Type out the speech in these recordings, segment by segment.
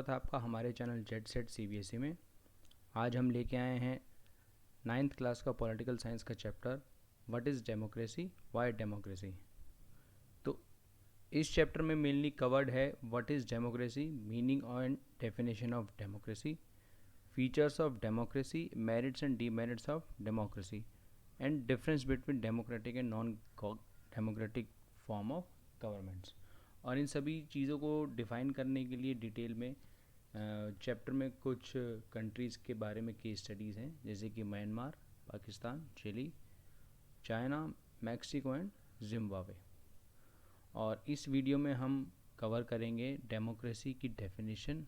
स्वागत है आपका हमारे चैनल जेड सेट CBSE में। आज हम लेके आए हैं 9th क्लास का पॉलिटिकल साइंस का chapter what is democracy, why democracy. तो इस चैप्टर में मेनली कवर्ड है what is democracy, meaning and definition of democracy, features of democracy, merits and demerits of democracy and difference between democratic and non democratic form of governments. और इन सभी चीज़ों को define करने के लिए डिटेल में चैप्टर में कुछ कंट्रीज़ के बारे में केस स्टडीज़ हैं, जैसे कि Myanmar, Pakistan, Chile, China, Mexico and Zimbabwe. और इस वीडियो में हम कवर करेंगे डेमोक्रेसी की डेफिनेशन,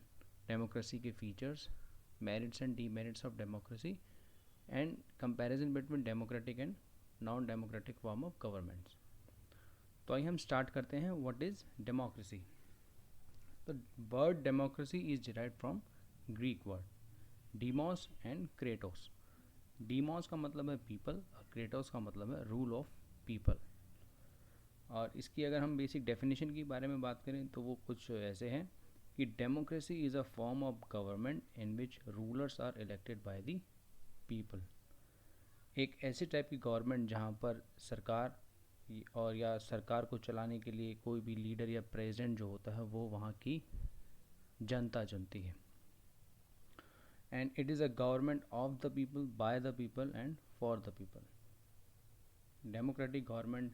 डेमोक्रेसी के features, merits and demerits of democracy and comparison between democratic and non democratic form of governments. तो आइए हम स्टार्ट करते हैं व्हाट इज़ डेमोक्रेसी। तो word democracy is derived from Greek word demos and kratos. Demos का मतलब है people और क्रेटोस का मतलब है रूल ऑफ पीपल। और इसकी अगर हम बेसिक डेफिनेशन के बारे में बात करें तो वो कुछ ऐसे हैं कि democracy is a form of government in which rulers are elected by the people. एक ऐसे टाइप की गवर्नमेंट जहाँ पर सरकार और या सरकार को चलाने के लिए कोई भी लीडर या प्रेसिडेंट जो होता है वो वहाँ की जनता चुनती है। And it is a government of the people, bye the people and for the people. Democratic government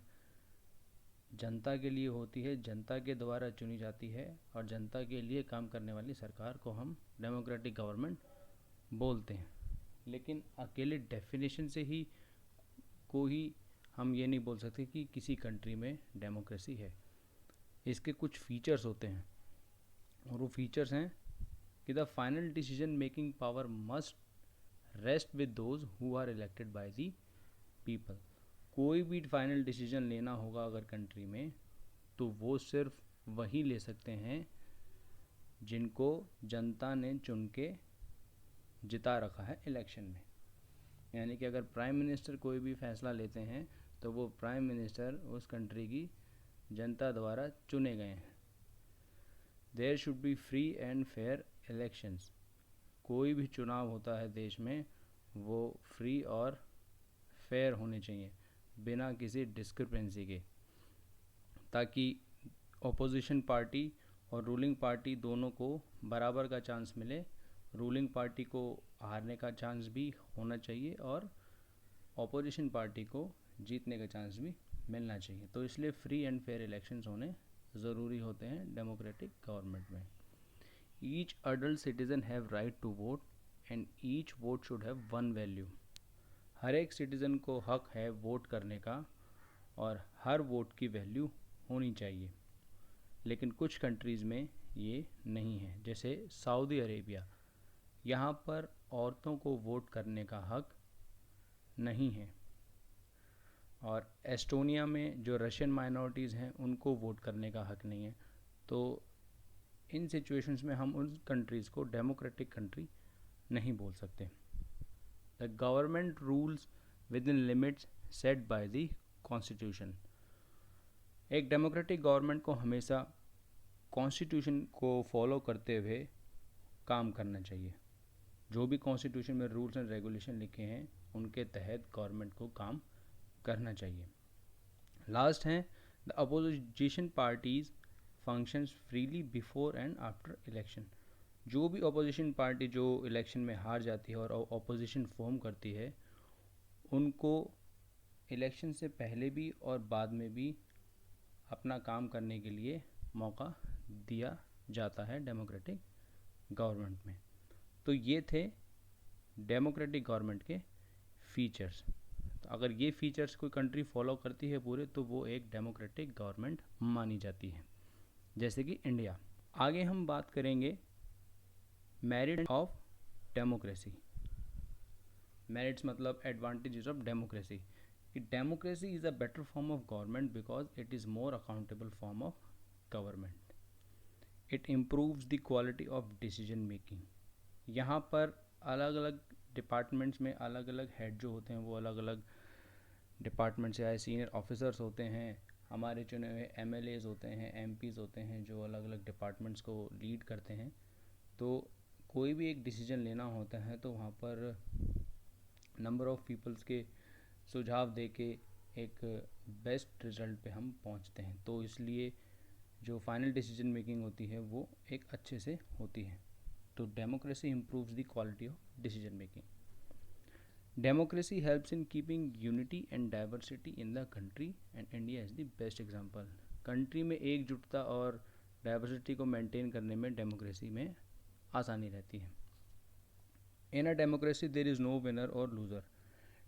जनता के लिए होती है, जनता के द्वारा चुनी जाती है और जनता के लिए काम करने वाली सरकार को हम डेमोक्रेटिक गवर्नमेंट बोलते हैं। लेकिन अकेले डेफिनेशन से ही कोई हम ये नहीं बोल सकते कि किसी कंट्री में डेमोक्रेसी है। इसके कुछ फीचर्स होते हैं और वो फीचर्स हैं कि the final decision making power must rest with those who are elected by the people. कोई भी फाइनल डिसीजन लेना होगा अगर कंट्री में तो वो सिर्फ वही ले सकते हैं जिनको जनता ने चुन के जिता रखा है इलेक्शन में। यानी कि अगर प्राइम मिनिस्टर कोई भी फैसला लेते हैं तो वो प्राइम मिनिस्टर उस कंट्री की जनता द्वारा चुने गए हैं। There should be free and fair elections. कोई भी चुनाव होता है देश में वो फ्री और फेयर होने चाहिए बिना किसी डिस्क्रिपेंसी के, ताकि ऑपोजिशन पार्टी और रूलिंग पार्टी दोनों को बराबर का चांस मिले। रूलिंग पार्टी को हारने का चांस भी होना चाहिए और ऑपोजिशन पार्टी को जीतने का चांस भी मिलना चाहिए। तो इसलिए फ्री एंड फेयर इलेक्शंस होने ज़रूरी होते हैं डेमोक्रेटिक गवर्नमेंट में। Each adult citizen have right to vote and each vote should have one value. हर एक सिटीज़न को हक है वोट करने का और हर वोट की वैल्यू होनी चाहिए। लेकिन कुछ कंट्रीज़ में ये नहीं है, जैसे सऊदी अरेबिया। यहाँ पर औरतों को वोट करने का हक नहीं है। और एस्टोनिया में जो रशियन माइनॉरिटीज़ हैं उनको वोट करने का हक नहीं है। तो इन सिचुएशंस में हम उन कंट्रीज़ को डेमोक्रेटिक कंट्री नहीं बोल सकते। The government rules with in limits set by the constitution. एक डेमोक्रेटिक गवर्नमेंट को हमेशा कॉन्स्टिट्यूशन को फॉलो करते हुए काम करना चाहिए। जो भी कॉन्स्टिट्यूशन में रूल्स एंड रेगुलेशन लिखे हैं उनके तहत गवर्नमेंट को काम करना चाहिए। लास्ट हैं the opposition parties functions freely before and after election. जो भी अपोजिशन पार्टी जो इलेक्शन में हार जाती है और अपोजिशन फॉर्म करती है उनको इलेक्शन से पहले भी और बाद में भी अपना काम करने के लिए मौका दिया जाता है डेमोक्रेटिक गवर्नमेंट में। तो ये थे डेमोक्रेटिक गवर्नमेंट के फीचर्स। तो अगर ये फीचर्स कोई कंट्री फॉलो करती है पूरे तो वो एक डेमोक्रेटिक गवर्नमेंट मानी जाती है, जैसे कि इंडिया। आगे हम बात करेंगे मेरिट ऑफ डेमोक्रेसी। मेरिट्स मतलब एडवांटेजेस ऑफ डेमोक्रेसी। कि democracy is a better form of government because it is more accountable form of government. It improves the quality of decision making. यहाँ पर अलग अलग डिपार्टमेंट्स में अलग अलग हेड जो होते हैं वो अलग अलग डिपार्टमेंट से आए सीनियर ऑफिसर्स होते हैं, हमारे चुने हुए MLAs होते हैं, MPs होते हैं जो अलग अलग डिपार्टमेंट्स को लीड करते हैं। तो कोई भी एक डिसीजन लेना होता है तो वहाँ पर नंबर ऑफ़ पीपल्स के सुझाव दे के एक बेस्ट रिज़ल्ट पे हम पहुँचते हैं। तो इसलिए जो फाइनल डिसीजन मेकिंग होती है वो एक अच्छे से होती है। तो democracy improves the quality of decision making. Democracy helps in keeping unity and diversity in the country and India is the best example. Country में एकजुटता और डाइवर्सिटी को मेंटेन करने में डेमोक्रेसी में आसानी रहती है। In a democracy there is no winner और लूज़र।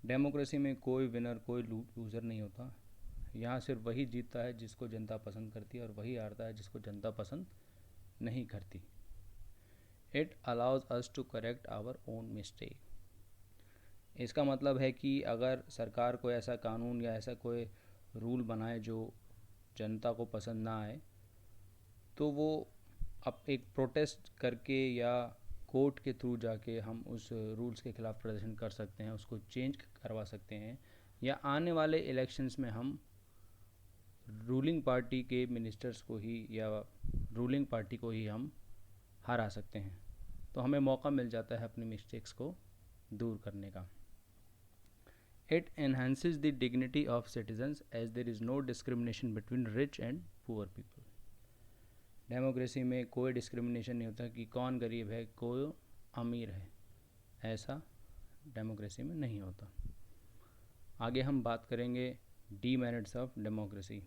डेमोक्रेसी में कोई विनर कोई लूज़र नहीं होता। यहाँ सिर्फ वही जीतता है जिसको जनता पसंद करती है और वही हारता है जिसको जनता पसंद नहीं करती। It allows us to correct our own mistake. इसका मतलब है कि अगर सरकार कोई ऐसा कानून या ऐसा कोई रूल बनाए जो जनता को पसंद ना आए तो वो अब एक प्रोटेस्ट करके या कोर्ट के थ्रू जाके हम उस रूल्स के ख़िलाफ़ प्रदर्शन कर सकते हैं, उसको चेंज करवा सकते हैं, या आने वाले इलेक्शंस में हम रूलिंग पार्टी के मिनिस्टर्स को ही या रूलिंग पार्टी को ही हम हरा सकते हैं। तो हमें मौका मिल जाता है अपनी मिस्टेक्स को दूर करने का। It enhances the dignity of citizens as there is no discrimination between rich and poor people. Democracy में कोई डिस्क्रिमिनेशन नहीं होता कि कौन गरीब है कोई अमीर है, ऐसा डेमोक्रेसी में नहीं होता। आगे हम बात करेंगे डीमेरिट्स ऑफ डेमोक्रेसी।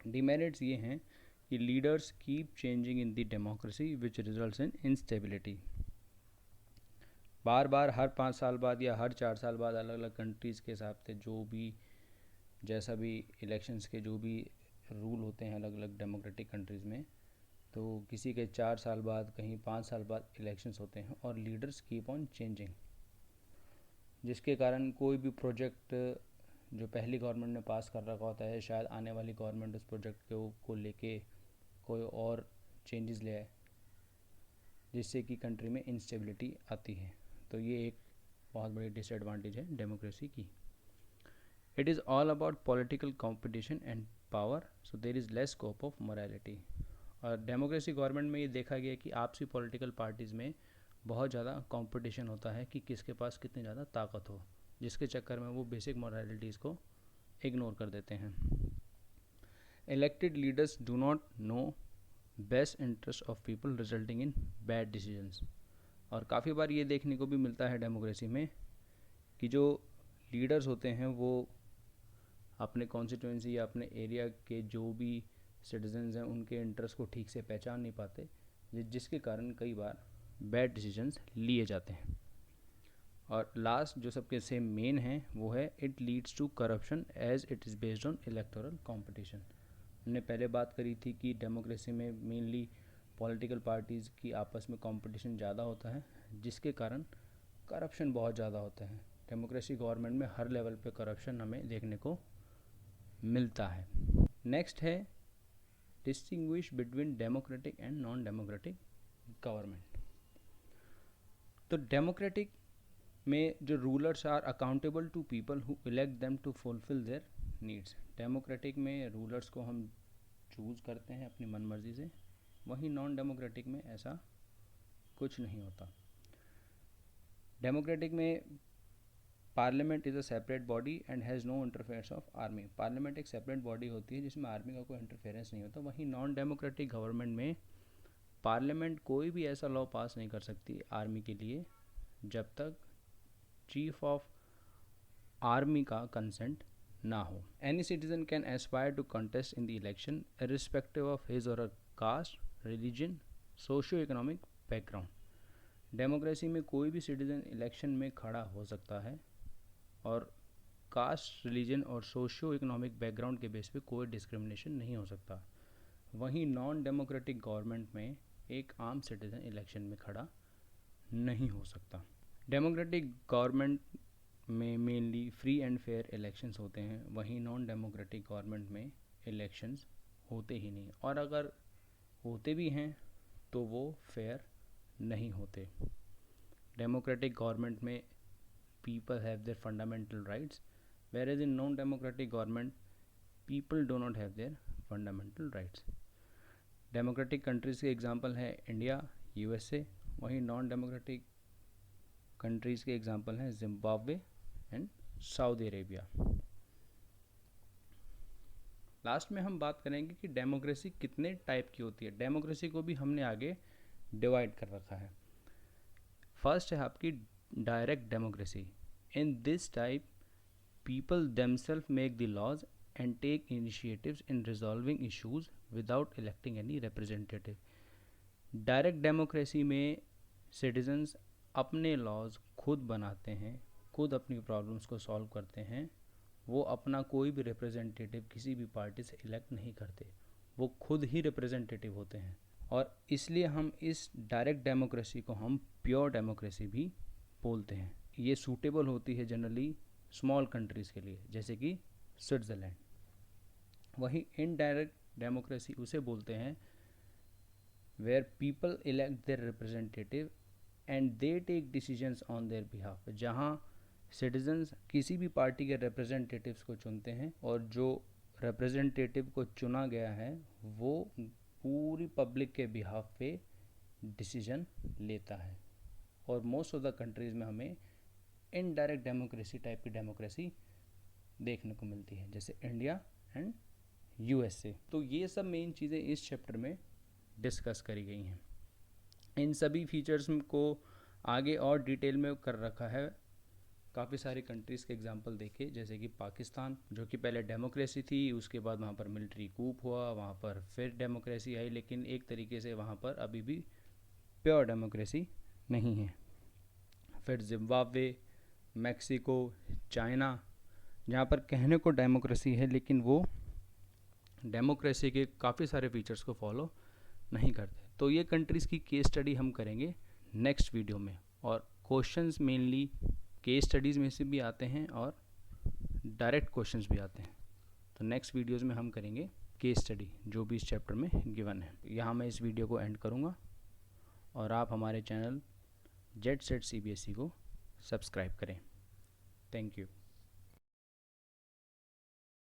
डीमेरिट्स ये हैं कि leaders keep changing in the democracy which results in instability. बार बार हर 5 साल बाद या हर 4 साल बाद अलग अलग कंट्रीज़ के हिसाब से जो भी जैसा भी इलेक्शंस के जो भी रूल होते हैं अलग अलग डेमोक्रेटिक कंट्रीज़ में, तो किसी के 4 साल बाद कहीं 5 साल बाद इलेक्शंस होते हैं और लीडर्स कीप ऑन चेंजिंग, जिसके कारण कोई भी प्रोजेक्ट जो पहली गवर्नमेंट ने पास कर रखा होता है शायद आने वाली गवर्नमेंट उस प्रोजेक्ट को लेके कोई और चेंजेस ले आए, जिससे कि कंट्री में इंस्टेबिलिटी आती है। तो ये एक बहुत बड़ी डिसएडवांटेज है डेमोक्रेसी की। It is all about political competition and power, so there is less scope of morality. और डेमोक्रेसी गवर्नमेंट में ये देखा गया कि आपसी पॉलिटिकल पार्टीज़ में बहुत ज़्यादा कंपटीशन होता है कि किसके पास कितनी ज़्यादा ताकत हो, जिसके चक्कर में वो बेसिक मोरालिटीज़ को इग्नोर कर देते हैं। Elected leaders do not know best interest of people resulting in bad decisions. और काफ़ी बार ये देखने को भी मिलता है डेमोक्रेसी में कि जो लीडर्स होते हैं वो अपने कॉन्स्टिट्यूंसी या अपने एरिया के जो भी सिटीजन्स हैं उनके इंटरेस्ट को ठीक से पहचान नहीं पाते, जिसके कारण कई बार बैड डिसीजंस लिए जाते हैं। और लास्ट जो सबके सेम मेन है वो है it leads to corruption as it is based on electoral competition. हमने पहले बात करी थी कि डेमोक्रेसी में मेनली पॉलिटिकल पार्टीज़ की आपस में कंपटीशन ज़्यादा होता है, जिसके कारण करप्शन बहुत ज़्यादा होता है। डेमोक्रेसी गवर्नमेंट में हर लेवल पे करप्शन हमें देखने को मिलता है। नेक्स्ट है distinguish between democratic and non democratic government. तो डेमोक्रेटिक में जो rulers are accountable to people who elect them to fulfil their needs. Democratic में रूलर्स को हम चूज़ करते हैं अपनी मनमर्जी से, वहीं नॉन डेमोक्रेटिक में ऐसा कुछ नहीं होता। डेमोक्रेटिक में parliament is a separate body and has no interference of army. Parliament एक सेपरेट बॉडी होती है जिसमें आर्मी का कोई इंटरफेरेंस नहीं होता। वहीं नॉन डेमोक्रेटिक गवर्नमेंट में पार्लियामेंट कोई भी ऐसा लॉ पास नहीं कर सकती आर्मी के लिए जब तक चीफ ऑफ आर्मी का कंसेंट ना हो। Any citizen can aspire to contest in the election irrespective of his or caste, religion, socio economic background. Democracy में कोई भी सिटीजन इलेक्शन में खड़ा हो सकता है और कास्ट, रिलीजन और सोशियो इकोनॉमिक बैकग्राउंड के बेस पे कोई डिस्क्रिमिनेशन नहीं हो सकता। वहीं नॉन डेमोक्रेटिक गवर्नमेंट में एक आम सिटीजन इलेक्शन में खड़ा नहीं हो सकता। डेमोक्रेटिक गवर्नमेंट में mainly free and fair elections होते हैं, वहीं नॉन डेमोक्रेटिक गवर्नमेंट में इलेक्शंस होते ही नहीं, और अगर होते भी हैं तो वो फेयर नहीं होते। डेमोक्रेटिक गवर्नमेंट में people have their fundamental rights, whereas in non-democratic government people do not have their fundamental rights. Democratic countries के एग्जांपल है इंडिया, USA। वहीं नॉन डेमोक्रेटिक कंट्रीज़ के एग्जांपल हैं Zimbabwe and Saudi Arabia. Last में हम बात करेंगे कि डेमोक्रेसी कितने टाइप की होती है। डेमोक्रेसी को भी हमने आगे डिवाइड कर रखा है। फर्स्ट है आपकी direct democracy. In this type people themselves make the laws and take initiatives in resolving issues without electing any representative. Direct democracy में सिटीजन्स अपने लॉज खुद बनाते हैं, खुद अपनी प्रॉब्लम्स को सॉल्व करते हैं। वो अपना कोई भी रिप्रेजेंटेटिव किसी भी पार्टी से इलेक्ट नहीं करते, वो खुद ही रिप्रेजेंटेटिव होते हैं। और इसलिए हम इस डायरेक्ट डेमोक्रेसी को हम प्योर डेमोक्रेसी भी बोलते हैं। ये सूटेबल होती है जनरली स्मॉल कंट्रीज़ के लिए, जैसे कि स्विट्ज़रलैंड। वहीं इनडायरेक्ट डेमोक्रेसी उसे बोलते हैं where people elect their representative and they take decisions on their behalf. जहाँ सिटीजन्स किसी भी पार्टी के रिप्रेजेंटेटिव्स को चुनते हैं और जो रिप्रेजेंटेटिव को चुना गया है वो पूरी पब्लिक के बिहाफ पे डिसीजन लेता है। और मोस्ट ऑफ द कंट्रीज़ में हमें इनडायरेक्ट डेमोक्रेसी टाइप की डेमोक्रेसी देखने को मिलती है, जैसे इंडिया एंड USA। तो ये सब मेन चीज़ें इस चैप्टर में डिस्कस करी गई हैं। इन सभी फीचर्स को आगे और डिटेल में कर रखा है। काफ़ी सारी कंट्रीज़ के एग्जांपल देखे, जैसे कि पाकिस्तान जो कि पहले डेमोक्रेसी थी, उसके बाद वहाँ पर मिलिट्री कूप हुआ, वहाँ पर फिर डेमोक्रेसी आई, लेकिन एक तरीके से वहाँ पर अभी भी प्योर डेमोक्रेसी नहीं है। फिर जिम्बाब्वे, मैक्सिको, चाइना, जहाँ पर कहने को डेमोक्रेसी है लेकिन वो डेमोक्रेसी के काफ़ी सारे फीचर्स को फॉलो नहीं करते। तो ये कंट्रीज़ की केस स्टडी हम करेंगे नेक्स्ट वीडियो में। और क्वेश्चंस मेनली केस स्टडीज़ में से भी आते हैं और डायरेक्ट क्वेश्चंस भी आते हैं। तो नेक्स्ट वीडियोज़ में हम करेंगे केस स्टडी जो भी इस चैप्टर में गिवन है। यहाँ मैं इस वीडियो को एंड करूँगा और आप हमारे चैनल जेट सेट CBSE को सब्सक्राइब करें। Thank you.